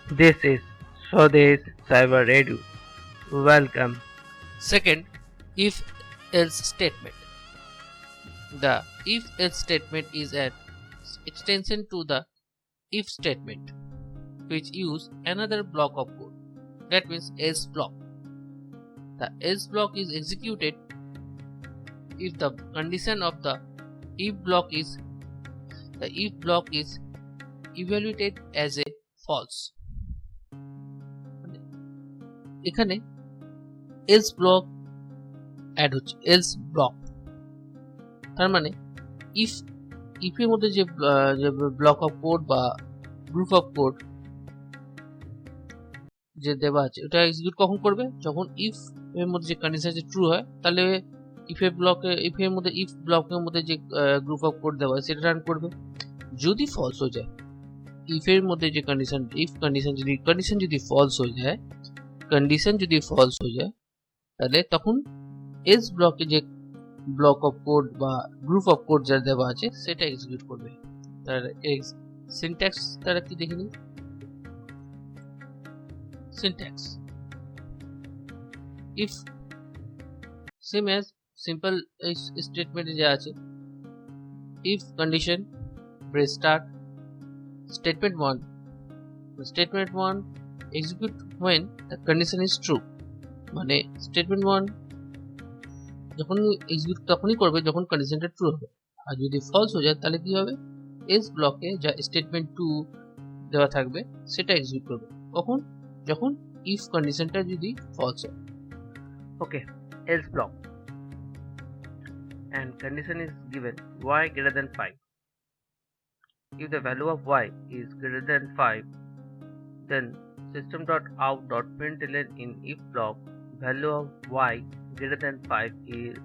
This is Swadesh CyberEdu. Welcome. Second, if-else statement. The if-else statement is an extension to the if statement, which use another block of code. That means else block. The else block is executed if the condition of the if block is evaluated as a false. এখানে else block add হচ্ছে else block, তার মানে if এর মধ্যে যে block of code বা group of code যে দেওয়া আছে ওটা এক্সিকিউট কখন করবে, যখন if এর মধ্যে যে কন্ডিশন আছে ট্রু হয়, তাহলে if এর ব্লকের মধ্যে যে গ্রুপ অফ কোড দেওয়া আছে সেটা রান করবে। যদি ফলস হয়ে যায়, if এর মধ্যে যে কন্ডিশন যদি ফলস হয়ে যায়, তাহলে তখন else ব্লকে যে ব্লক অফ কোড বা গ্রুপ অফ কোড যা দেওয়া আছে সেটা এক্সিকিউট করবে। তার সিনট্যাক্স তারা কি দেখে নিই। Syntax if same as simple স্টেটমেন্টে যা আছে, if condition brace start statement 1 execute when the condition is true, মানে statement 1 যখন এক্সিকিউট তখনই করবে যখন কন্ডিশনটা ট্রু হবে। আর যদি ফলস হয়ে যায় তাহলে কি হবে, এলস ব্লকে যা স্টেটমেন্ট 2 দেওয়া থাকবে সেটা এক্সিকিউট করবে কখন, যখন ইফ কন্ডিশনটা যদি ফলস হয়। Okay, else block. And condition is given y greater than 5. If the value of y is greater than 5, then system.out.println in if block value of y greater than 5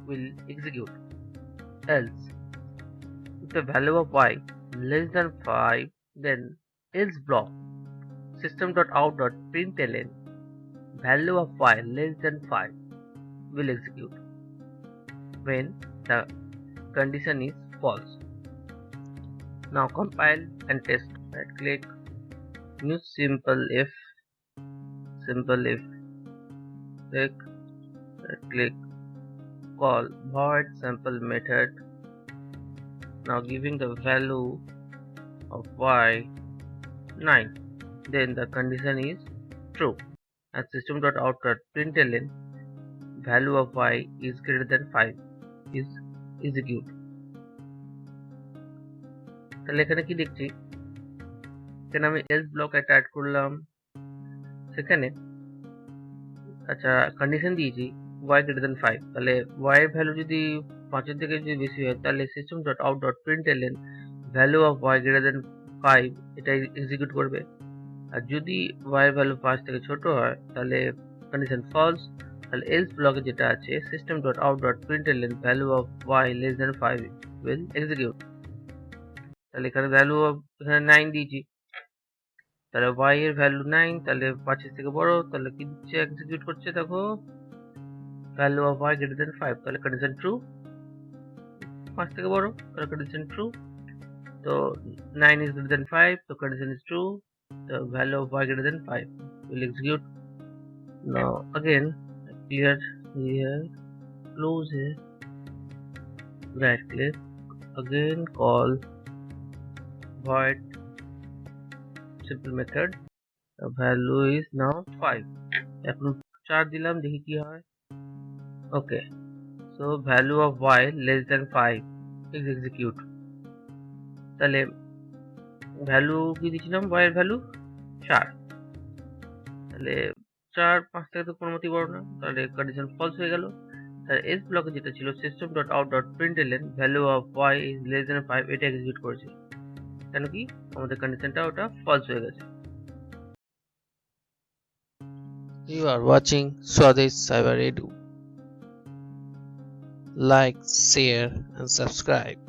will execute. Else, if the value of y less than 5, then else block system.out.println value of y less than 5 will execute when the condition is false. Now compile and test. Right click, new simple if, click, call void sample method. Now giving the value of y 9, then the condition is true, and system.out.println value of y is greater than 5 is execute. তাহলে এখানে কি লিখছি, এখানে আমি else block একটা add করলাম, সেখানে আচ্ছা কন্ডিশন দিয়েছি y greater than 5, তাহলে y এর ভ্যালু যদি 5 এর থেকে যদি বেশি হয় তাহলে system.out.println value of y greater than 5 এটা এক্সিকিউট করবে। আর যদি y এর ভ্যালু 5 থেকে ছোট হয় তাহলে কন্ডিশন ফলস, তাহলে else ব্লকে যেটা আছে system.out.println value of y less than 5 will execute। তাহলে এখানে ভ্যালু অফ এখানে 9 দিয়েছি, তাহলে y এর ভ্যালু 9, তাহলে 5 এর থেকে বড়, তাহলে কি দিচ্ছে এক্সিকিউট করছে, দেখো value of y greater than 5, তাহলে কন্ডিশন ট্রু, 5 থেকে বড় তাহলে কন্ডিশন ট্রু, তো 9 is greater than 5, so condition is true, the value of y greater than 5 will execute. Now again clear here, close here, right click, again call void simple method, the value is now 5, এখন 4 দিলাম দেখি কি হয়। Okay, so value of y less than 5 is execute, তাহলে value কি দিয়েছিলাম y এর value 4, তাহলে 4 5 থেকে তো কোনো মতেই বড় না, তাহলে কন্ডিশন ফলস হয়ে গেল। তাহলে else ব্লকে যেটা ছিল system.out.println value of y is less than 5 এটা এক্সিকিউট করেছে, কেন কি আমাদের কন্ডিশনটা ওটা ফলস হয়ে গেছে। You are watching Swadesh CyberEdu. Like, share and subscribe.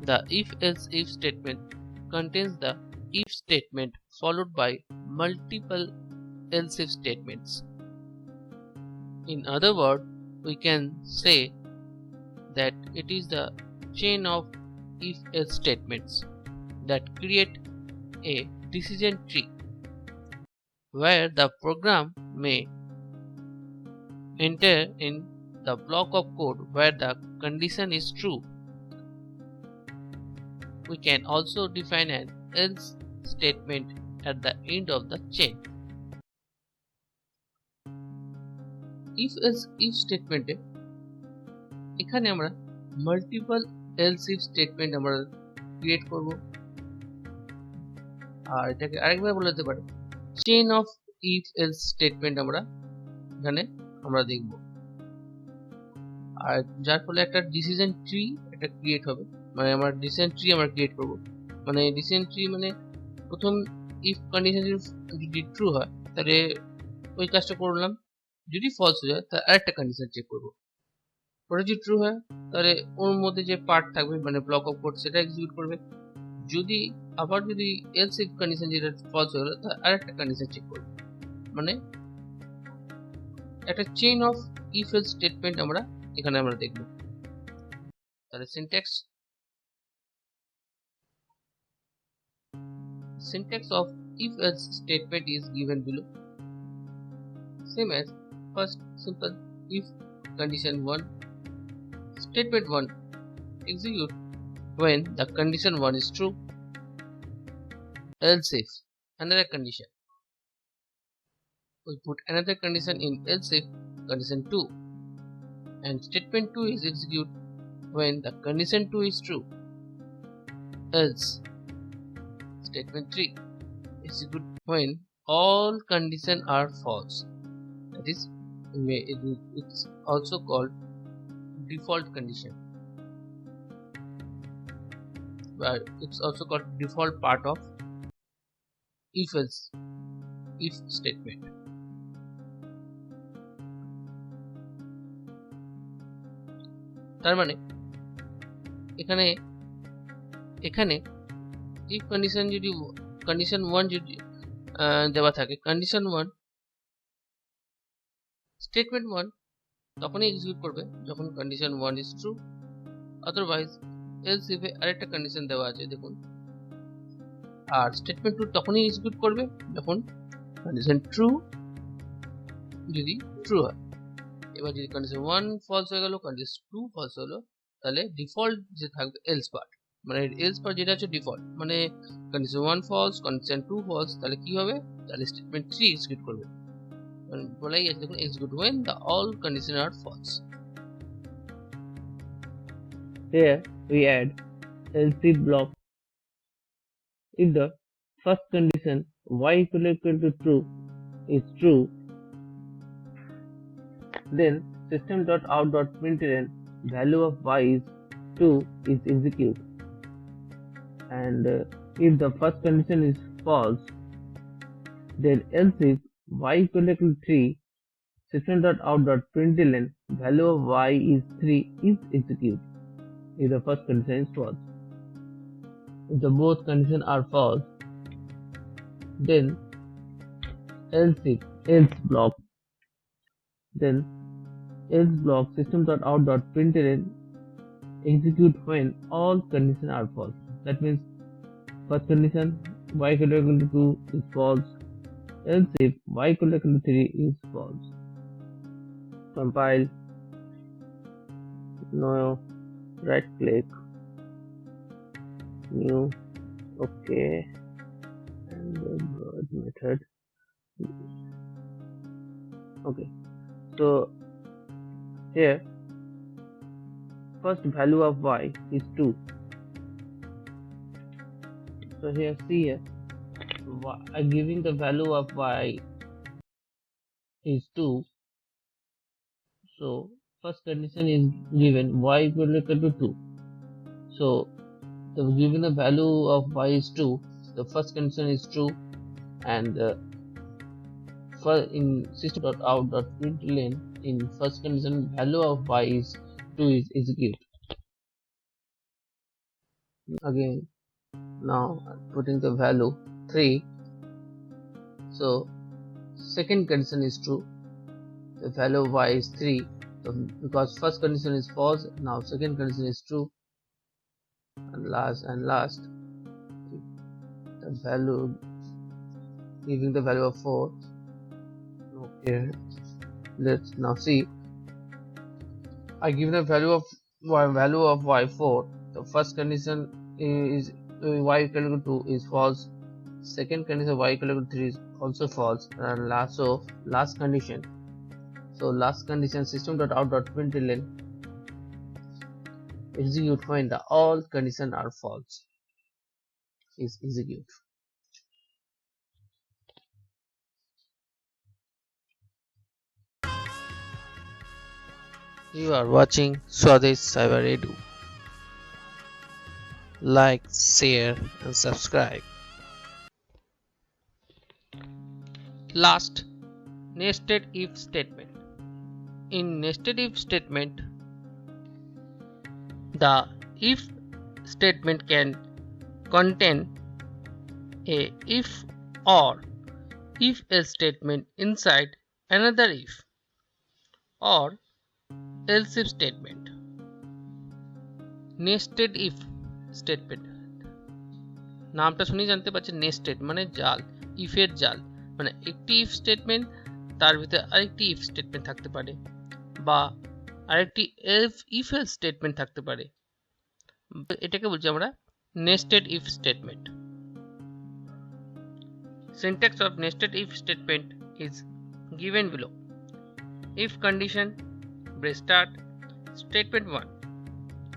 The if-else if statement contains the if statement followed by multiple else if statements. In other words, we can say that it is the chain of if-else statements. that create a decision tree where the program may enter in the block of code where the condition is true. We can also define an else statement at the end of the chain. If else if statement এখানে আমরা multiple else if statement আমরা create করব আর এটাকে আরেকবার বলা যেতে পারে chain of if else statement আমরা এখানে দেখব আর যার ফলে একটা ডিসিশন ট্রি এটা ক্রিয়েট হবে মানে আমরা ডিসিশন ট্রি আমরা ক্রিয়েট করব মানে ডিসিশন ট্রি মানে প্রথম if কন্ডিশন যদি ট্রু হয় তাহলে ওই কাজটা করলাম যদি ফলস হয়ে যায় তাহলে আরেকটা কন্ডিশন চেক করব ওটা যদি ট্রু হয় তাহলে ওর মধ্যে যে পার্ট থাকবে মানে ব্লক অফ কোড সেটা এক্সিকিউট করবে যদি আবার যদি এলস ইফ কন্ডিশন যেটা ফলস হয়ে গেল তাহলে আরেকটা কন্ডিশন চেক করবে মানে একটা chain of if else statement আমরা এখানে দেখব তাহলে syntax of if else statement is given below. Same as first simple if condition 1 statement 1 execute when the condition 1 is true, else if another condition we put another condition in else if condition 2 and statement 2 is execute when the condition 2 is true, else statement 3 execute when all conditions are false. That is, it's also called default condition, but it's also called default part of if else if statement. তার মানে এখানে if condition যদি condition 1 যদি দেওয়া থাকে condition 1 statement 1 তখনই execute করবে যখন condition 1 is true, otherwise else if আরেকটা কন্ডিশন দেওয়া আছে দেখুন আর statement 2 তখনই এক্সিকিউট করবে যখন condition true যদি ট্রু হয়। এবার যদি condition 1 ফলস হয়ে গেল condition 2 ফলস হলো তাহলে ডিফল্ট যে থাকবে else part মানে else part যেটা আছে ডিফল্ট মানে condition 1 false condition 2 false তাহলে কি হবে তাহলে statement 3 এক্সিকিউট করবে মানে বলাই আছে দেখুন execute when the all conditions are false. Here we add else if block. If the first condition y equal to true is true, then system.out.println value of y is 2 is executed. And if the first condition is false, then else if y equal to 3 system.out.println value of y is 3 is executed if the first condition is false. If the both conditions are false, then else block system.out.println execute when all conditions are false. That means first condition y equal to 2 is false, else if y equal to 3 is false. Compile, no, right click, new, okay, and the bird method. Okay, so here first value of y is 2. So here see here giving the value of y is 2. So first condition is given y equal to 2. So given the value of y is 2, the first condition is true, and in system.out.println in first condition value of y is 2 is executed. Again now putting the value 3. So second condition is true, the value of y is 3. So because first condition is false, now second condition is true, and last value, giving the value of 4. Okay, let's now see. I give the value of y4. The first condition is y equal to 2 is false. Second condition y equal to 3 is also false. And last condition. So last condition system.out.println execute when the all conditions are false is execute. You are watching Swadesh CyberEdu. Like, share and subscribe. Last, nested if statement. In nested if statement, the if statement can contain a if or if else statement inside another if or else if statement. Nested if statement নামটা শুনেই জানতে পারছেন, nested মানে জাল, ইফের জাল, মানে একটি if statement তার ভিতরে আরেকটি ইফ স্টেটমেন্ট থাকতে পারে বা আরেকটি ইফ এলস স্টেটমেন্ট থাকতে পারে। এটাকে বলছি আমরা nested if statement. Syntax of nested if statement is given below. If condition brace start statement 1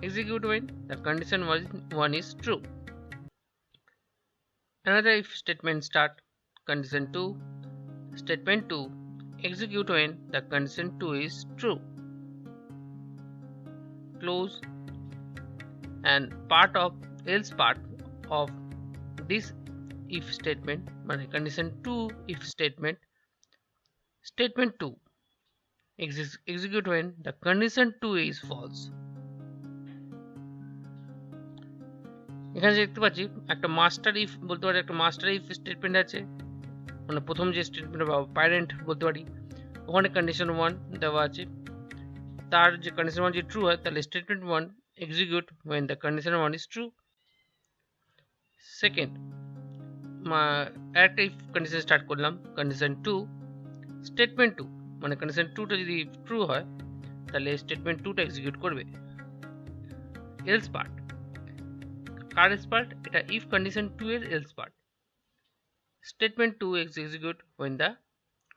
execute when the condition 1 is true. Another if statement start condition 2 statement 2 execute when the condition 2 is true. Close. And part of else part of this if statement মানে condition 2 if statement statement 2 execute when the condition 2 is false. এখানে দেখতে পাচ্ছি একটা master if বলতে পারি, একটা master if statement আছে, মানে প্রথম যে স্টেটমেন্ট বা প্যারেন্ট বলতে পারি, ওখানে কন্ডিশন 1 দেওয়া আছে। তার যে কন্ডিশন 1 যদি ট্রু হয় তাহলে statement 1 execute when the condition 1 is true. Second, একটা ইফ কন্ডিশন স্টার্ট করলাম কন্ডিশন 2 স্টেটমেন্ট 2 মানে কন্ডিশন 2টা যদি ট্রু হয় তাহলে স্টেটমেন্ট 2টা এক্সিকিউট করবে। এলস পার্ট, কার এলস পার্ট? এটা ইফ কন্ডিশন 2 এর else part. Statement 2 execute when the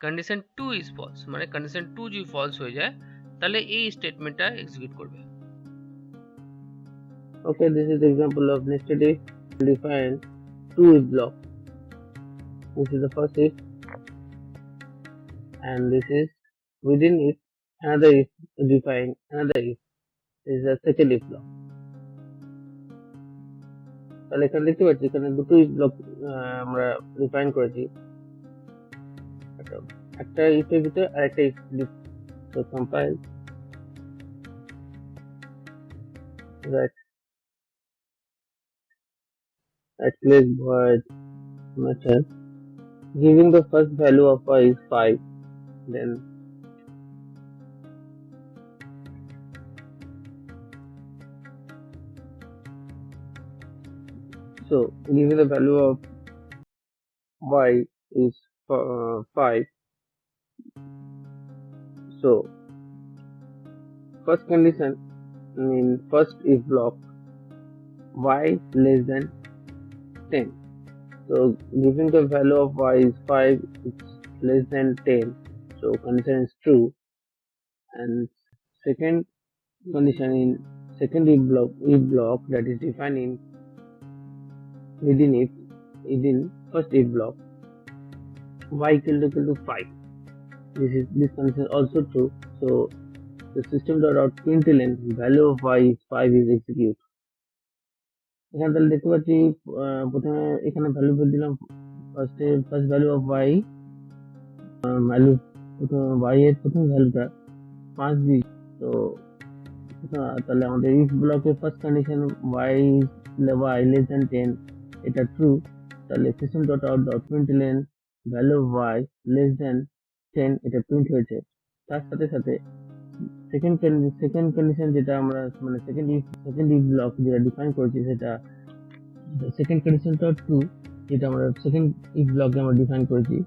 condition 2 is false মানে কন্ডিশন 2 যদি ফলস হয়ে যায় তাহলে এই স্টেটমেন্টটা এক্সিকিউট করবে। Okay, this is the example of nested if define two if block. This is the first if and this is within if another if define another if. This is the second if block. তাহলে এখানে দেখতে পাচ্ছি এখানে দুটো if block আমরা define করেছি, একটা if এর ভিতরে আরেকটা if লিখি। So compile right at place void method giving the first value of y is 5, then so giving the value of y is 5. So first condition in first if block y less than 10. So giving the value of y is 5, it's less than 10, so condition is true. And second condition in second if block that is defining within first if block y equal to 5. This condition is also true. So the system.out.println value of y is 5 is execute. এখানে তাহলে দেখতে পাচ্ছি প্রথমে এখানে value বলে দিলাম first value of y, value y এর প্রথম ভ্যালুটা 5 দিই। তো তাহলে আমাদের ইফ ব্লকের first condition y less than 10 এটা ট্রু, তাহলে system.out.println value of y less than 10 এটা প্রিন্ট হয়েছে। তার সাথে সাথে সেকেন্ড কন্ডিশন যেটা আমরা মানে সেকেন্ড ইফ ব্লক যেটা ডিফাইন করেছি সেটা সেকেন্ড কন্ডিশনটা ট্রু, যেটা আমরা সেকেন্ড ইফ ব্লকে আমরা ডিফাইন করেছি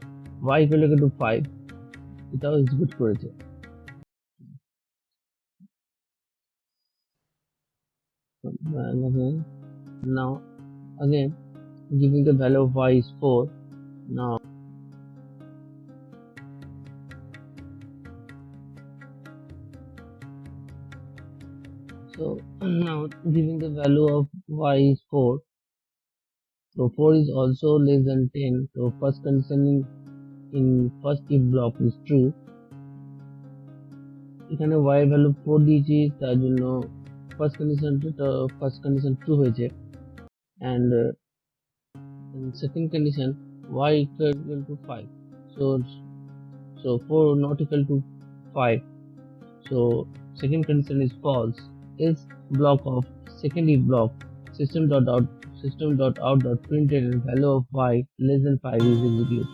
y equal to 5, এটাও এক্সিকিউট করেছে। Now again giving the value of y is 4. Now now giving the value of y is 4, so 4 is also less than 10, so first condition in first if block is true। এখানে y এর value 4 দিয়েছি, তার জন্য first condition true হয়েছে। and second condition y equal to 5, so 4 not equal to 5, so second condition is false। Else block of second if block system.out.println value of y less than 5 is executed।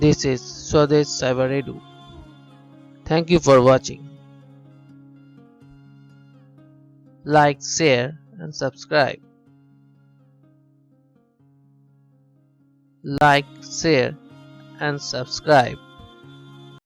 This is Swadesh CyberEdu. Thank you for watching. Like, share and subscribe. Like, share and subscribe.